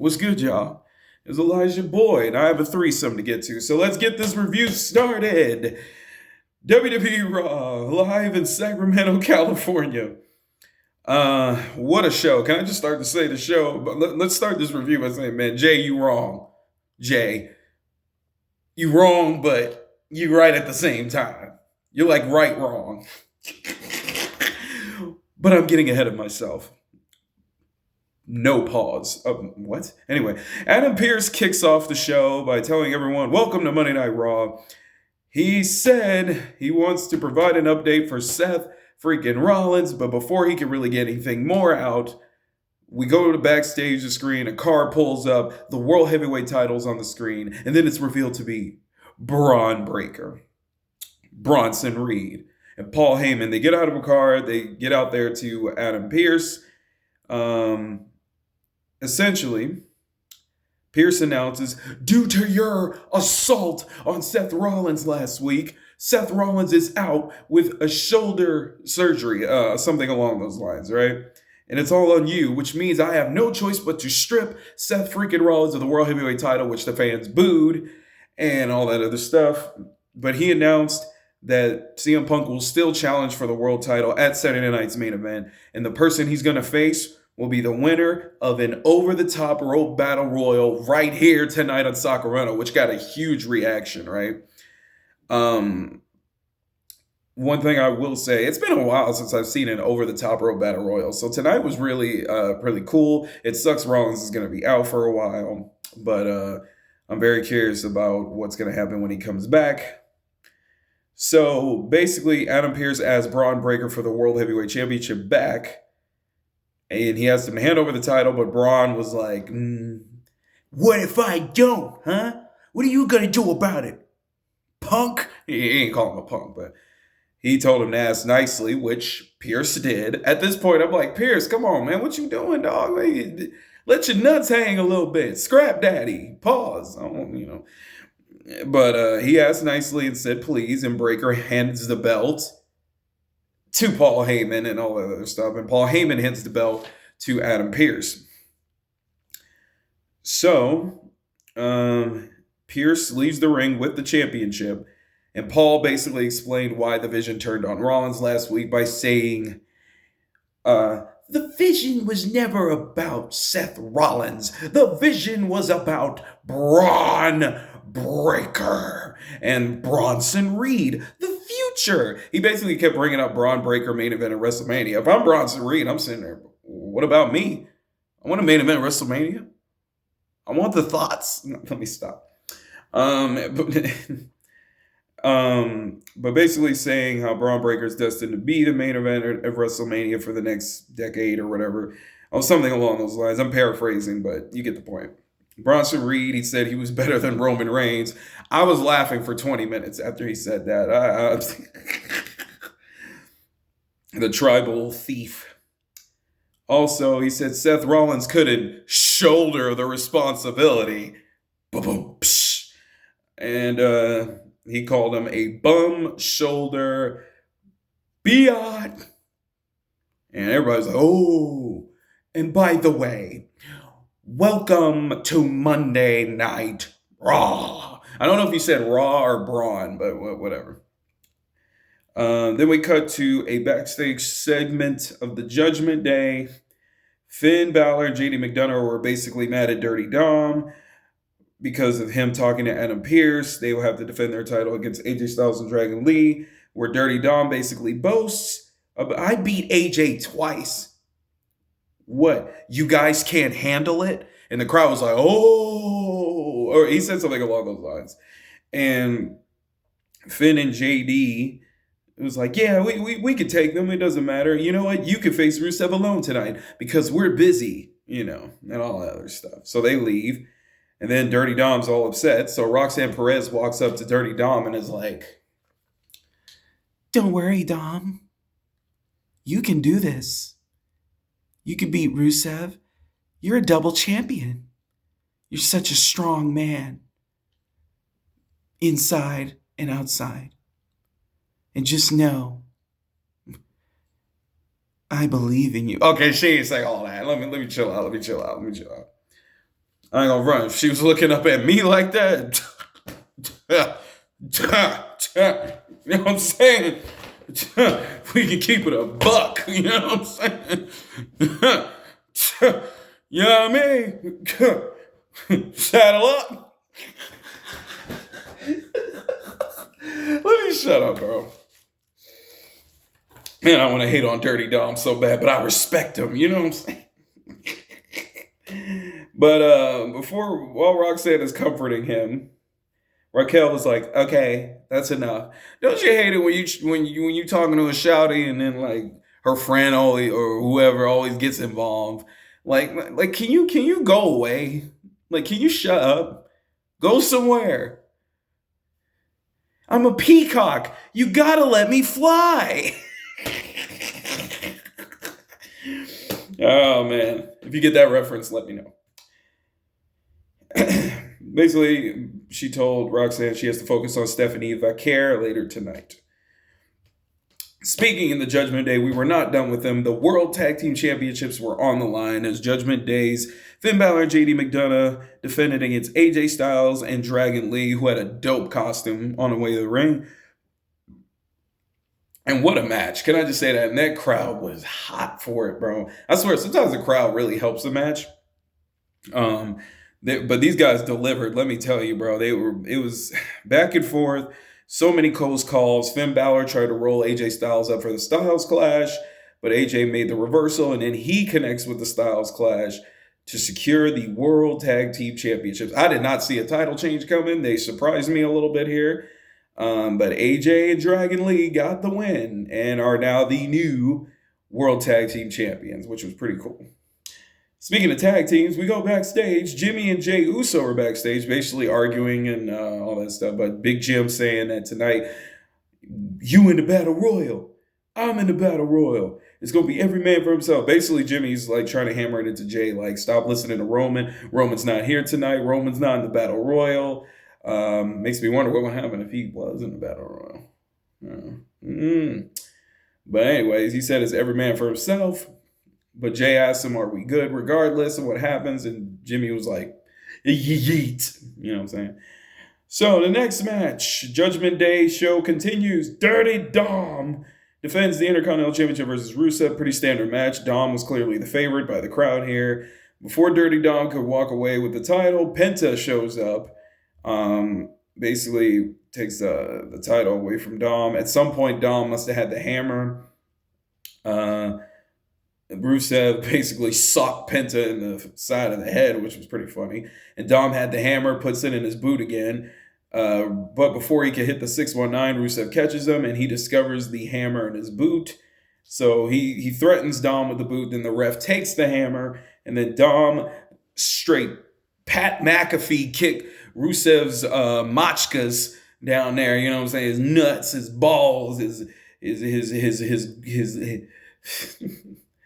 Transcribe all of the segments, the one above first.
What's good, y'all? It's ElijahBoyy, and I have a threesome to get to. So let's get this review started. WWE Raw, live in Sacramento, California. What a show. Can I just start to say the show? But let's start this review by saying, man, Jay, you wrong. Jay, you wrong, but you right at the same time. You're like right wrong. But I'm getting ahead of myself. No pause. What? Anyway, Adam Pearce kicks off the show by telling everyone, welcome to Monday Night Raw. He said he wants to provide an update for Seth freaking Rollins, but before he can really get anything more out, we go to the backstage screen, a car pulls up, the World Heavyweight title's on the screen, and then it's revealed to be Braun Breaker, Bronson Reed, and Paul Heyman. They get out of a car, they get out there to Adam Pearce. Essentially, Pearce announces, due to your assault on Seth Rollins last week, Seth Rollins is out with a shoulder surgery, something along those lines, right? And it's all on you, which means I have no choice but to strip Seth freaking Rollins of the World Heavyweight title, which the fans booed, and all that other stuff. But he announced that CM Punk will still challenge for the world title at Saturday night's main event, and the person he's going to face will be the winner of an over-the-top rope battle royal right here tonight on Sacramento, which got a huge reaction, right? One thing I will say, it's been a while since I've seen an over-the-top rope battle royal, so tonight was really cool. It sucks Rollins is going to be out for a while, but I'm very curious about what's going to happen when he comes back. So basically, Adam Pearce asked Braun Breaker for the World Heavyweight Championship back, and he has to hand over the title, but Braun was like, what if I don't, huh? What are you going to do about it, punk? He ain't calling him a punk, but he told him to ask nicely, which Pearce did. At this point, I'm like, Pearce, come on, man. What you doing, dog? Let your nuts hang a little bit. Scrap daddy. Pause. But he asked nicely and said, please, and Breaker hands the belt to Paul Heyman and all that other stuff. And Paul Heyman hands the belt to Adam Pearce. So, Pearce leaves the ring with the championship. And Paul basically explained why the Vision turned on Rollins last week by saying, the Vision was never about Seth Rollins. The Vision was about Braun Breaker and Bronson Reed, the future. He basically kept bringing up Braun Breaker main event at WrestleMania. If I'm Bronson Reed, I'm sitting there, what about me? I want a main event at WrestleMania. I want the thoughts. No, let me stop. But basically saying how Braun Breaker is destined to be the main event at WrestleMania for the next decade or whatever. Or something along those lines. I'm paraphrasing, but you get the point. Bronson Reed, he said he was better than Roman Reigns. I was laughing for 20 minutes after he said that. The tribal thief. Also, he said Seth Rollins couldn't shoulder the responsibility. Boom, psh. And he called him a bum shoulder biatch. And everybody's like, oh. And by the way, welcome to Monday Night Raw. I don't know if he said Raw or Braun, but whatever. Then we cut to a backstage segment of the Judgment Day. Finn Balor and JD McDonough were basically mad at Dirty Dom because of him talking to Adam Pearce. They will have to defend their title against AJ Styles and Dragon Lee, where Dirty Dom basically boasts, I beat AJ twice. What? You guys can't handle it? And the crowd was like, oh, or he said something along those lines. And Finn and JD, it was like, yeah, we could take them. It doesn't matter. You know what? You can face Rusev alone tonight because we're busy, and all that other stuff. So they leave. And then Dirty Dom's all upset. So Roxanne Perez walks up to Dirty Dom and is like, don't worry, Dom. You can do this. You can beat Rusev. You're a double champion. You're such a strong man. Inside and outside. And just know, I believe in you. Okay, she ain't saying all that. Let me chill out. I ain't gonna run. If she was looking up at me like that, you know what I'm saying? We can keep it a buck, you know what I'm saying? You know what I mean? Saddle up. Let me shut up, bro. Man, I want to hate on Dirty Dom so bad, but I respect him, you know what I'm saying? But while Roxanne is comforting him, Raquel was like, "Okay, that's enough." Don't you hate it when you talking to a shouty and then like her friend always or whoever always gets involved? Like can you go away? Like can you shut up? Go somewhere. I'm a peacock. You gotta let me fly. Oh man, if you get that reference, let me know. Basically, she told Roxanne she has to focus on Stephanie Vaquer later tonight. Speaking in the Judgment Day, we were not done with them. The World Tag Team Championships were on the line as Judgment Day's Finn Balor and JD McDonough defended against AJ Styles and Dragon Lee, who had a dope costume on the way to the ring. And what a match. Can I just say that? And that crowd was hot for it, bro. I swear, sometimes the crowd really helps the match. But these guys delivered, let me tell you, bro. It was back and forth. So many close calls. Finn Balor tried to roll AJ Styles up for the Styles Clash, but AJ made the reversal, and then he connects with the Styles Clash to secure the World Tag Team Championships. I did not see a title change coming. They surprised me a little bit here. But AJ and Dragon Lee got the win and are now the new World Tag Team Champions, which was pretty cool. Speaking of tag teams, we go backstage. Jimmy and Jey Uso are backstage, basically arguing and all that stuff. But Big Jim saying that tonight, you in the Battle Royal, I'm in the Battle Royal. It's going to be every man for himself. Basically, Jimmy's like trying to hammer it into Jay, like, stop listening to Roman. Roman's not here tonight. Roman's not in the Battle Royal. Makes me wonder what would happen if he was in the Battle Royal. But anyways, he said it's every man for himself. But Jay asked him, are we good regardless of what happens? And Jimmy was like, yeet. You know what I'm saying? So the next match, Judgment Day show continues. Dirty Dom defends the Intercontinental Championship versus Rusev. Pretty standard match. Dom was clearly the favorite by the crowd here. Before Dirty Dom could walk away with the title, Penta shows up. Basically takes the title away from Dom. At some point, Dom must have had the hammer. Rusev basically socked Penta in the side of the head, which was pretty funny. And Dom had the hammer, puts it in his boot again. But before he could hit the 619, Rusev catches him, and he discovers the hammer in his boot. So he threatens Dom with the boot, then the ref takes the hammer, and then Dom straight Pat McAfee kick Rusev's machkas down there, you know what I'm saying? His nuts, his balls, his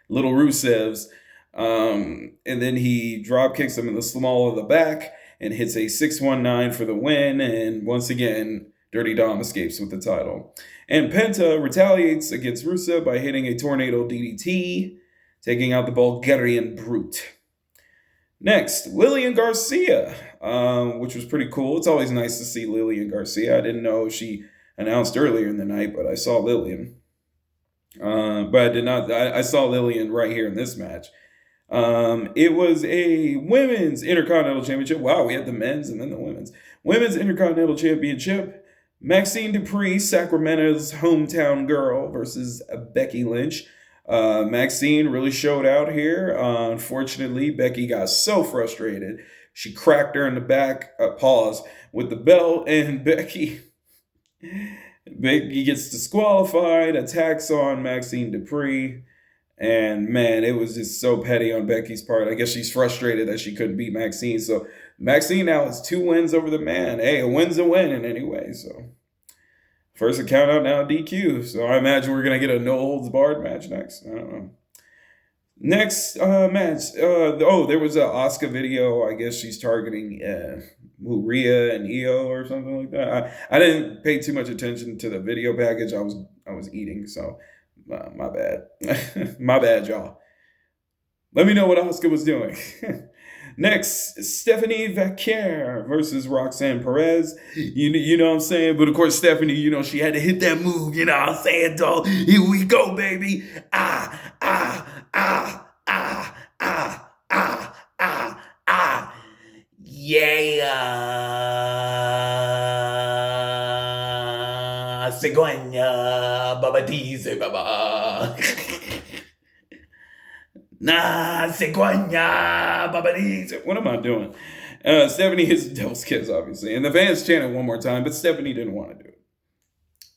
little Rusev's. And then he drop kicks him in the small of the back and hits a 619 for the win. And once again, Dirty Dom escapes with the title. And Penta retaliates against Rusev by hitting a tornado DDT, taking out the Bulgarian Brute. Next, Lillian Garcia, which was pretty cool. It's always nice to see Lillian Garcia. I didn't know if she announced earlier in the night, but I saw Lillian. But I did not. I saw Lillian right here in this match. It was a women's Intercontinental Championship. Wow, we had the men's and then the women's. Women's Intercontinental Championship. Maxine Dupree, Sacramento's hometown girl, versus Becky Lynch. Maxine really showed out here. Unfortunately, Becky got so frustrated. She cracked her in the back, with the belt, and Becky gets disqualified, attacks on Maxine Dupree. And man, it was just so petty on Becky's part. I guess she's frustrated that she couldn't beat Maxine. So Maxine now has 2 wins over the man. Hey, a win's a win in any way. So first a count out, now DQ. So I imagine we're going to get a no holds barred match next. I don't know. Next match. There was an Asuka video. I guess she's targeting Rhea and Io or something like that. I didn't pay too much attention to the video package. I was eating, so my bad. My bad, y'all. Let me know what Asuka was doing. Next, Stephanie Vaquer versus Roxanne Perez. You know what I'm saying? But of course, Stephanie, she had to hit that move. You know what I'm saying, dog? Here we go, baby. Ah, ah, ah, ah, ah, ah, ah, ah. Yeah. Cigogna, babadize, baba. Nah, cigogna, babadize. What am I doing? Stephanie hits the Devil's Kiss, obviously. And the fans chanted one more time, but Stephanie didn't want to do it.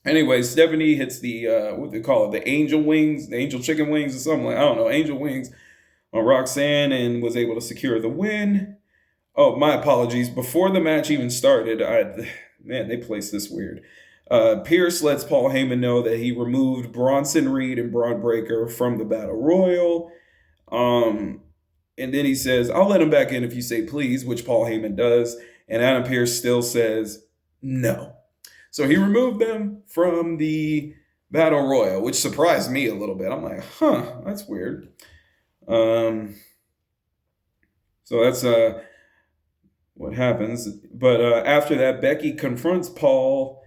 Anyway, Stephanie hits the, what they call it, the angel wings, the angel chicken wings or something like, I don't know, angel wings on Roxanne and was able to secure the win. Oh, my apologies. Before the match even started, man, they placed this weird. Pierce lets Paul Heyman know that he removed Bronson Reed and Braun Breaker from the Battle Royal. And then he says, I'll let him back in if you say please, which Paul Heyman does. And Adam Pearce still says no. So he removed them from the Battle Royal, which surprised me a little bit. I'm like, that's weird. So that's what happens. But after that, Becky confronts Paul,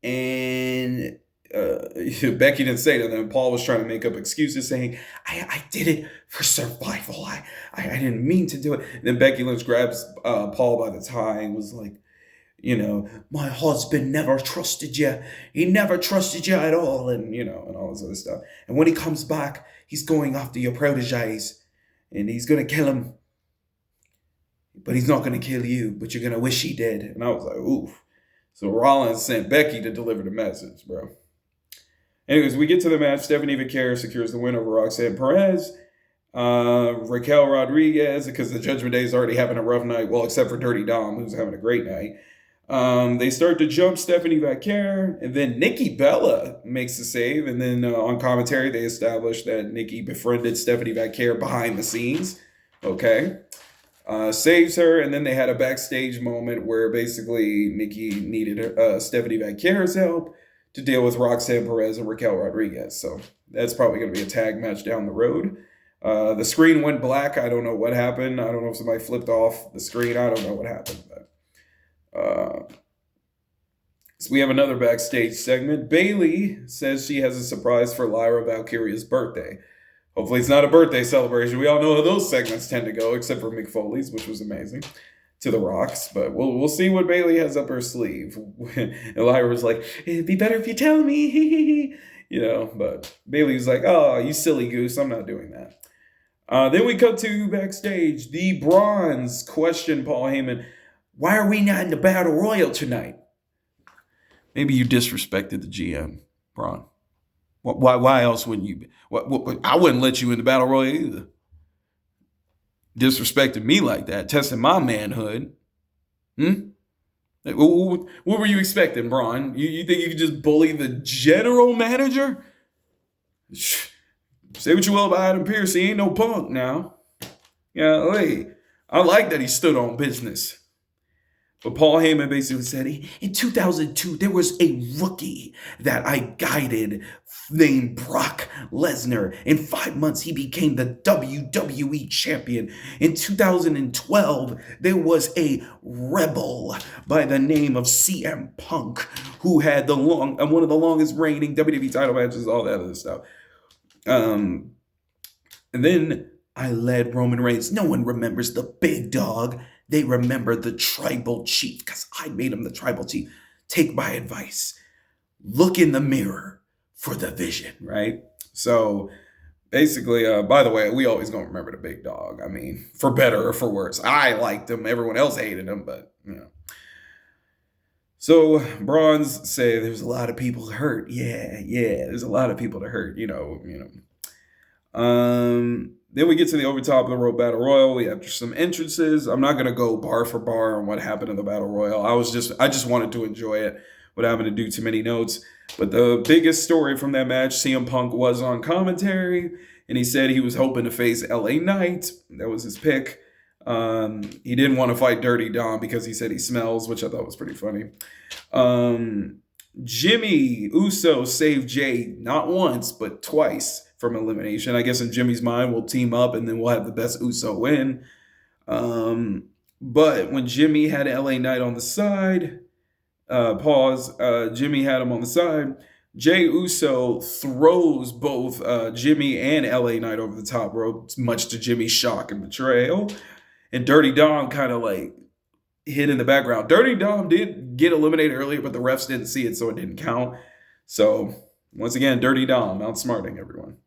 and Becky didn't say to them. Paul was trying to make up excuses, saying, I did it for survival. I didn't mean to do it. And then Becky Lynch grabs Paul by the tie and was like, my husband never trusted you. He never trusted you at all. And, and all this other stuff. And when he comes back, he's going after your proteges and he's going to kill him. But he's not going to kill you, but you're going to wish he did. And I was like, oof. So Rollins sent Becky to deliver the message, bro. Anyways, we get to the match. Stephanie Vaquer secures the win over Roxanne Perez. Raquel Rodriguez, because the Judgment Day is already having a rough night, well, except for Dirty Dom, who's having a great night. They start to jump Stephanie Vaquer, and then Nikki Bella makes the save. And then on commentary, they establish that Nikki befriended Stephanie Vaquer behind the scenes. Okay. Saves her, and then they had a backstage moment where basically Nikki needed Stephanie Vaquer's help to deal with Roxanne Perez and Raquel Rodriguez. So that's probably going to be a tag match down the road. The screen went black. I don't know what happened. I don't know if somebody flipped off the screen. I don't know what happened. But, so we have another backstage segment. Bayley says she has a surprise for Lyra Valkyria's birthday. Hopefully it's not a birthday celebration. We all know how those segments tend to go, except for Mick Foley's, which was amazing, to the Rocks. But we'll see what Bayley has up her sleeve. And Lyra was like, it'd be better if you tell me. But Bayley was like, oh, you silly goose. I'm not doing that. Then we cut to backstage. The Bronze question Paul Heyman, why are we not in the Battle Royal tonight? Maybe you disrespected the GM, Braun. Why else wouldn't you? I wouldn't let you in the Battle Royal either. Disrespecting me like that, testing my manhood. What were you expecting, Braun? You think you could just bully the general manager? Say what you will about Adam Pearce, he ain't no punk now. Yeah, hey, I like that he stood on business. But Paul Heyman basically said, in 2002, there was a rookie that I guided named Brock Lesnar. In 5 months, he became the WWE champion. In 2012, there was a rebel by the name of CM Punk who had one of the longest reigning WWE title matches, all that other stuff. And then I led Roman Reigns. No one remembers the big dog. They remember the tribal chief because I made him the tribal chief. Take my advice. Look in the mirror for the vision, right? So basically, by the way, we always gonna remember the big dog. I mean, for better or for worse. I liked him. Everyone else hated him, but, So Braun's say there's a lot of people hurt. Yeah, there's a lot of people to hurt, Then we get to the over top of the rope Battle Royal. We have some entrances. I'm not going to go bar for bar on what happened in the Battle Royal. I just wanted to enjoy it without having to do too many notes. But the biggest story from that match, CM Punk was on commentary, and he said he was hoping to face LA Knight. That was his pick. He didn't want to fight Dirty Dom because he said he smells, which I thought was pretty funny. Jimmy Uso saved Jay not once, but twice from elimination. I guess in Jimmy's mind, we'll team up and then we'll have the best Uso win. But when Jimmy had LA Knight on the side, Jimmy had him on the side. Jey Uso throws both Jimmy and LA Knight over the top rope, much to Jimmy's shock and betrayal. And Dirty Dom kind of like hid in the background. Dirty Dom did get eliminated earlier, but the refs didn't see it, so it didn't count. So, once again, Dirty Dom outsmarting everyone.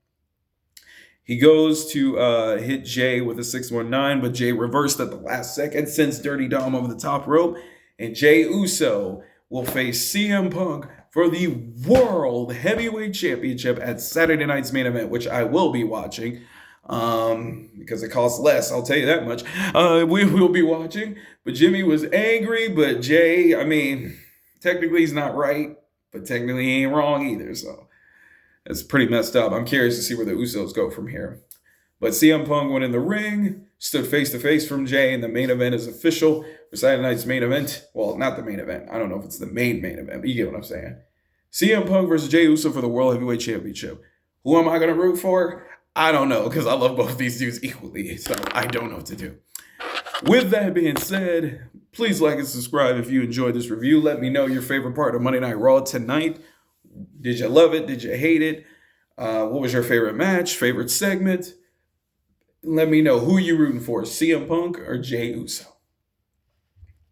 He goes to hit Jay with a 619, but Jay reversed at the last second, sends Dirty Dom over the top rope, and Jey Uso will face CM Punk for the World Heavyweight Championship at Saturday night's main event, which I will be watching because it costs less, I'll tell you that much. We will be watching, but Jimmy was angry, but Jay, I mean, technically he's not right, but technically he ain't wrong either, so it's pretty messed up. I'm curious to see where the Usos go from here. But CM Punk went in the ring, stood face-to-face from Jay, and the main event is official for Saturday night's main event. Well, not the main event. I don't know if it's the main event, but you get what I'm saying. CM Punk versus Jey Uso for the World Heavyweight Championship. Who am I going to root for? I don't know, because I love both these dudes equally, so I don't know what to do. With that being said, please like and subscribe if you enjoyed this review. Let me know your favorite part of Monday Night Raw tonight. Did you love it? Did you hate it? What was your favorite match, favorite segment? Let me know who you rooting for, CM Punk or Jey Uso.